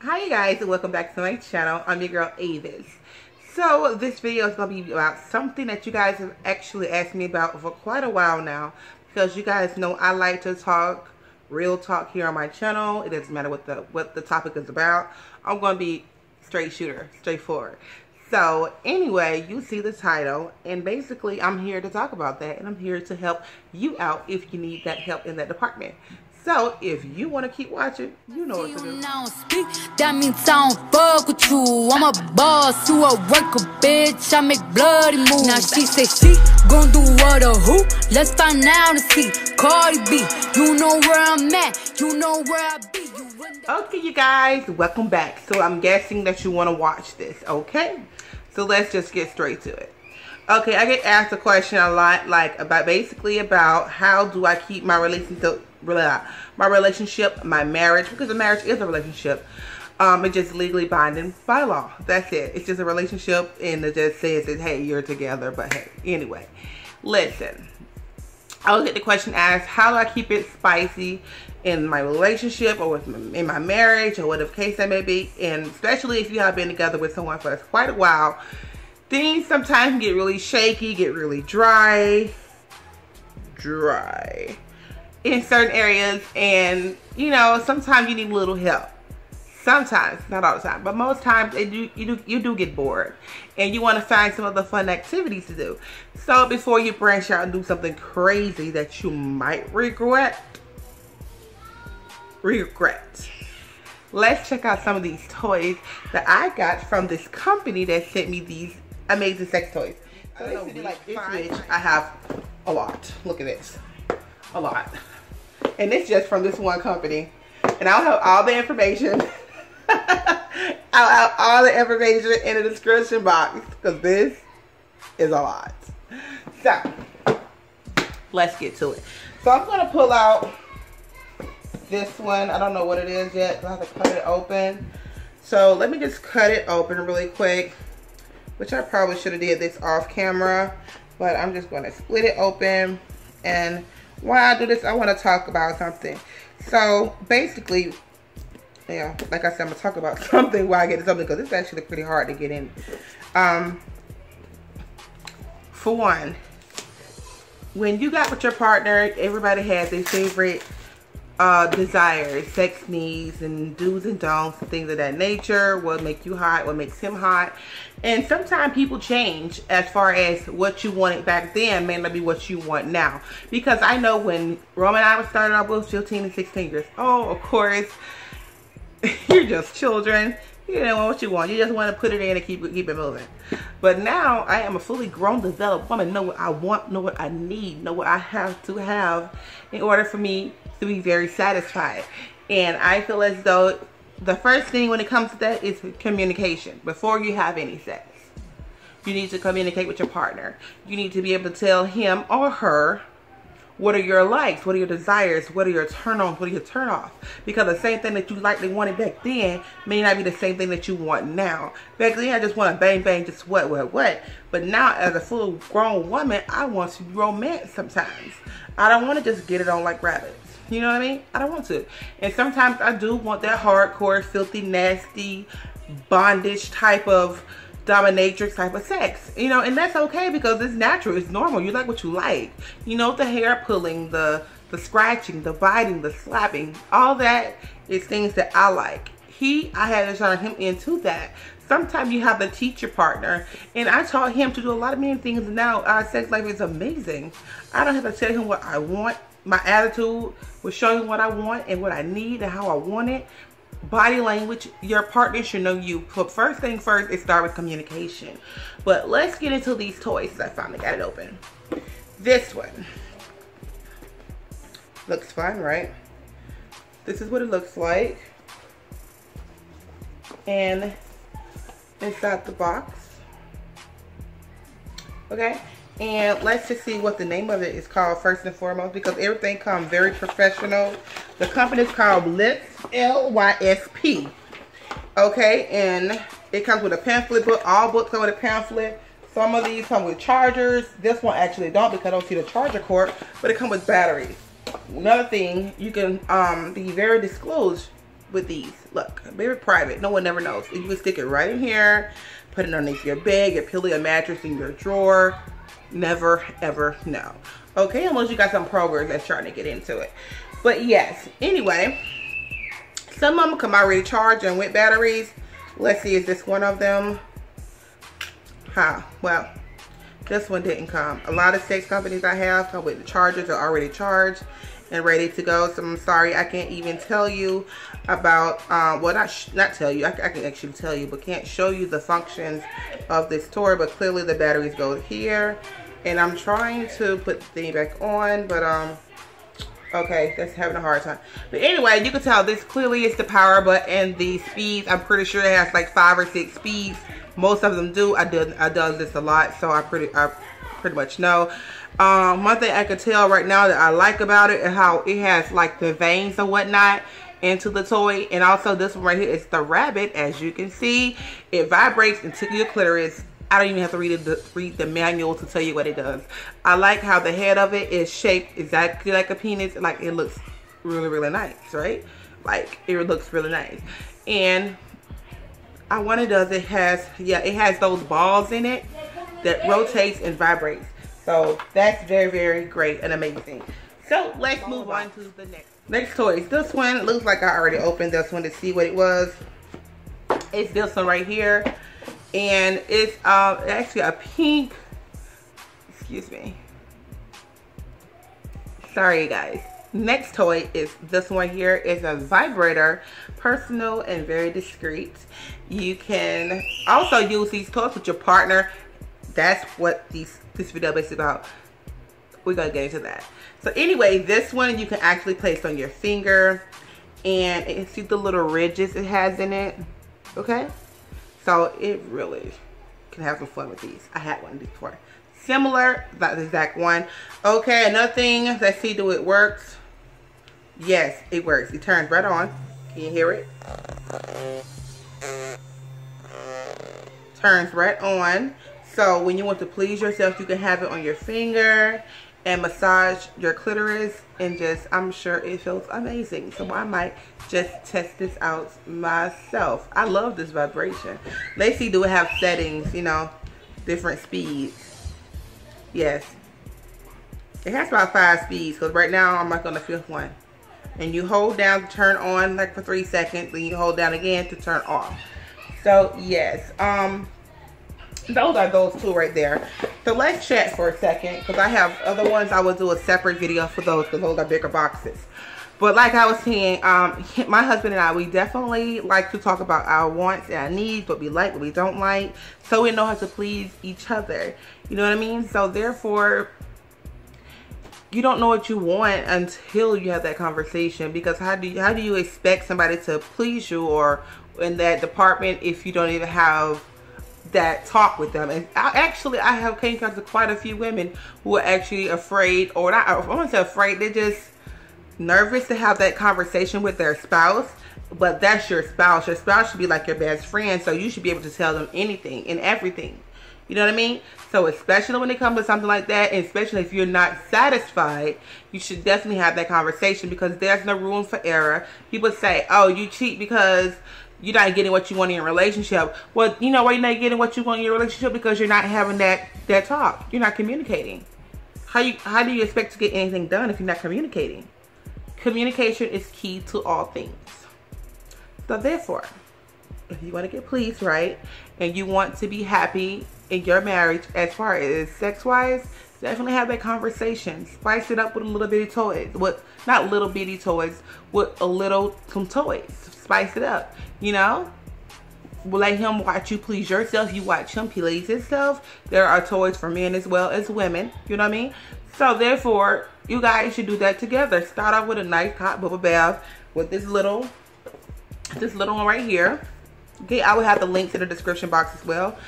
Hi you guys, and welcome back to my channel. I'm your girl Avis. So this video is going to be about something that you guys have actually asked me about for quite a while now, because you guys know I like to talk real talk here on my channel. It doesn't matter what the topic is about. I'm going to be straight shooter, straightforward. So anyway, you see the title, and basically I'm here to talk about that, and I'm here to help you out if you need that help in that department. So if you want to keep watching, you know what to do. That means I don't fuck with you. I'm a boss, you a worker, bitch. I make bloody moves. Now she say she gon' do what or who? Let's find out and see. Cardi B, you know where I'm at, you know where I be. Okay, you guys, welcome back. So I'm guessing that you want to watch this, okay? So let's just get straight to it. Okay, I get asked a question a lot, like about how do I keep my relationship, my marriage, because a marriage is a relationship. It's just legally binding by law. That's it. It's just a relationship, and it just says that, hey, you're together. But hey, anyway, listen. I'll get the question asked, how do I keep it spicy in my relationship or in my marriage or whatever case that may be? And especially if you have been together with someone for quite a while, things sometimes can get really shaky, get really dry in certain areas, and you know, sometimes you need a little help. Sometimes, not all the time, but most times you do get bored and you want to find some other fun activities to do. So before you branch out and do something crazy that you might regret, let's check out some of these toys that I got from this company that sent me these amazing sex toys. So basically, like this witch, I have a lot. Look at this, a lot. And it's just from this one company. And I'll have all the information. I'll have all the information in the description box, because this is a lot. So let's get to it. So I'm gonna pull out this one. I don't know what it is yet, so I have to cut it open. So let me just cut it open really quick, which I probably should have did this off camera, but I'm just going to split it open. And while I do this, I want to talk about something. So basically, yeah, like I said, I'm going to talk about something while I get to something, because it's actually pretty hard to get in. For one, when you got with your partner, everybody has their favorite desires, sex needs, and do's and don'ts, and things of that nature. What make you hot, what makes him hot. And sometimes people change as far as what you wanted back then may not be what you want now. Because I know when Rome and I was started off, we was 15 and 16 years old. Of course, you're just children. You don't know what you want. You just want to put it in and keep it moving. But now I am a fully grown, developed woman. Know what I want, know what I need, know what I have to have in order for me to be very satisfied. And I feel as though the first thing when it comes to that is communication. Before you have any sex, you need to communicate with your partner. You need to be able to tell him or her what are your likes, what are your desires, what are your turn-ons, what are your turn-offs. Because the same thing that you likely wanted back then may not be the same thing that you want now. Back then I just want to bang bang, just what. But now as a full grown woman, I want to be romantic sometimes. I don't want to just get it on like rabbits. You know what I mean? I don't want to. And sometimes I do want that hardcore, filthy, nasty, bondage type of dominatrix type of sex. You know, and that's okay, because it's natural. It's normal. You like what you like. You know, the hair pulling, the scratching, the biting, the slapping. All that is things that I like. I had to turn him into that. Sometimes you have to teach your partner, and I taught him to do a lot of many things. Now our sex life is amazing. I don't have to tell him what I want. My attitude will show him what I want and what I need and how I want it. Body language, your partner should know you. So first thing first is start with communication. But let's get into these toys. I finally got it open. This one looks fun, right? This is what it looks like. And inside the box. Okay. And let's just see what the name of it is called first and foremost, because everything comes very professional. The company is called Lysp, L-Y-S-P. Okay, and it comes with a pamphlet book. All books come with a pamphlet. Some of these come with chargers. This one actually don't, because I don't see the charger cord, but it comes with batteries. Another thing, you can be very disclosed with these. Look, very private. No one never knows. You can stick it right in here, put it underneath your bed, your pillow, your mattress, in your drawer. Never ever know. Okay, unless you got some programs that's trying to get into it. But yes, anyway, some of them come already charged and with batteries. Let's see, is this one of them? Well, this one didn't come. A lot of sex companies I have come with the chargers are already charged and ready to go. So I'm sorry, I can't even tell you about, well, not tell you, I can actually tell you, but can't show you the functions of this toy. But clearly the batteries go here. And I'm trying to put the thing back on, but okay, that's having a hard time. But anyway, you can tell this clearly is the power button and the speeds. I'm pretty sure it has like 5 or 6 speeds. Most of them do. I done this a lot, so I pretty much know. One thing I could tell right now that I like about it is how it has like the veins or whatnot into the toy. And also this one right here is the rabbit. As you can see, it vibrates into your clitoris. I don't even have to read the manual to tell you what it does. I like how the head of it is shaped exactly like a penis. Like, it looks really, really nice, right? Like, it looks really nice. And what it does, it has those balls in it that rotates and vibrates. So that's very, very great and amazing. So let's move on to the next toys. This one looks like I already opened this one to see what it was. It's this one right here. And it's actually a pink, excuse me. Sorry guys. Next toy is this one here. It's a vibrator, personal and very discreet. You can also use these toys with your partner. That's what this video is about. We're gonna get into that. So anyway, this one you can actually place on your finger, and you see the little ridges it has in it. Okay. So it really can have some fun with these. I had one before. Similar, not the exact one. Okay, another thing, let's see, do it works? Yes, it works. It turns right on. Can you hear it? Turns right on. So when you want to please yourself, you can have it on your finger and massage your clitoris, and just, I'm sure it feels amazing. So I might just test this out myself. I love this vibration. Let's see, do it have settings, you know, different speeds? Yes. It has about 5 speeds, because right now I'm like on the 5th one. And you hold down to turn on like for 3 seconds, then you hold down again to turn off. So yes, those are those two right there. So let's chat for a second, because I have other ones. I will do a separate video for those, because those are bigger boxes. But like I was saying, my husband and I, we definitely like to talk about our wants and our needs, what we like, what we don't like, so we know how to please each other. You know what I mean? So therefore, you don't know what you want until you have that conversation, because how do you expect somebody to please you or in that department if you don't even have that talk with them? And I have came across quite a few women who are actually afraid, or not, I won't say afraid, they're just nervous to have that conversation with their spouse. But that's your spouse. Your spouse should be like your best friend, so you should be able to tell them anything and everything. You know what I mean? So especially when it comes to something like that, and especially if you're not satisfied, you should definitely have that conversation, because there's no room for error. People say, oh, you cheat because you're not getting what you want in your relationship. Well, you know why you're not getting what you want in your relationship? Because you're not having that talk. You're not communicating. How do you expect to get anything done if you're not communicating? Communication is key to all things. So therefore, if you want to get pleased, right, and you want to be happy in your marriage as far as sex-wise, definitely have that conversation. Spice it up with a little bitty toys. Not little bitty toys, with some toys. Spice it up, you know? Let him watch you please yourself. You watch him please himself. There are toys for men as well as women. You know what I mean? So therefore, you guys should do that together. Start off with a nice hot bubble bath with this little one right here. Okay, I will have the links in the description box as well.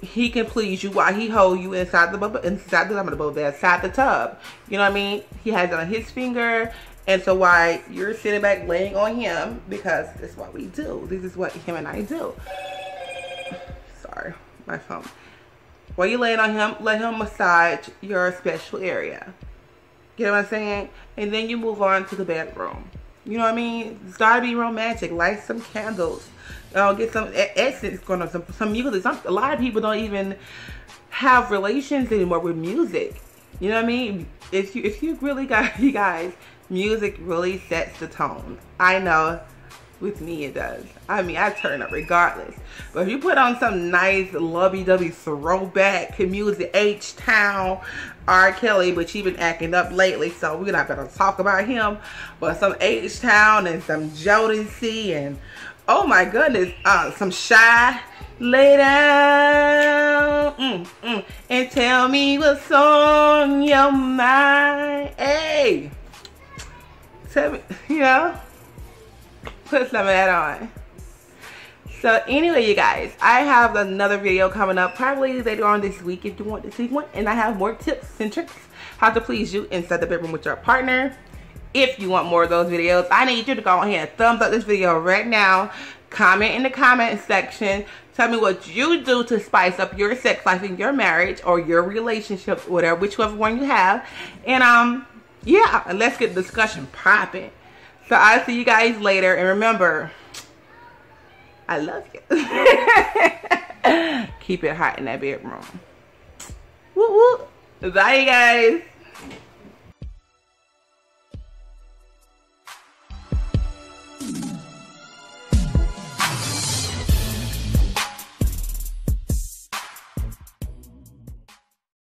He can please you while he hold you inside the bubble bath, inside the tub. You know what I mean? He has it on his finger. And so while you're sitting back laying on him, because this is what we do. This is what him and I do. Sorry, my phone. While you're laying on him, let him massage your special area. You know what I'm saying? And then you move on to the bedroom. You know what I mean? Start to be romantic. Light some candles. Get some essence going on, some music. A lot of people don't even have relations anymore with music. You know what I mean? If you really got, you guys, music really sets the tone. I know, with me it does. I mean, I turn up regardless. But if you put on some nice lovey-dovey throwback music, H-Town, R. Kelly, but she been acting up lately, so we're not gonna talk about him. But some H-Town and some Jodeci and, oh my goodness, some Shy. Lay down and tell me what's on your mind. Hey, tell me, you know, put some of that on. So anyway, you guys, I have another video coming up probably later on this week if you want to see one, and I have more tips and tricks how to please you inside the bedroom with your partner. If you want more of those videos, I need you to go ahead and thumbs up this video right now. Comment in the comment section. Tell me what you do to spice up your sex life in your marriage or your relationship, whatever, whichever one you have. And yeah, and let's get the discussion popping. So I'll see you guys later, and remember, I love you. Keep it hot in that bedroom. Woo woo. Bye, you guys.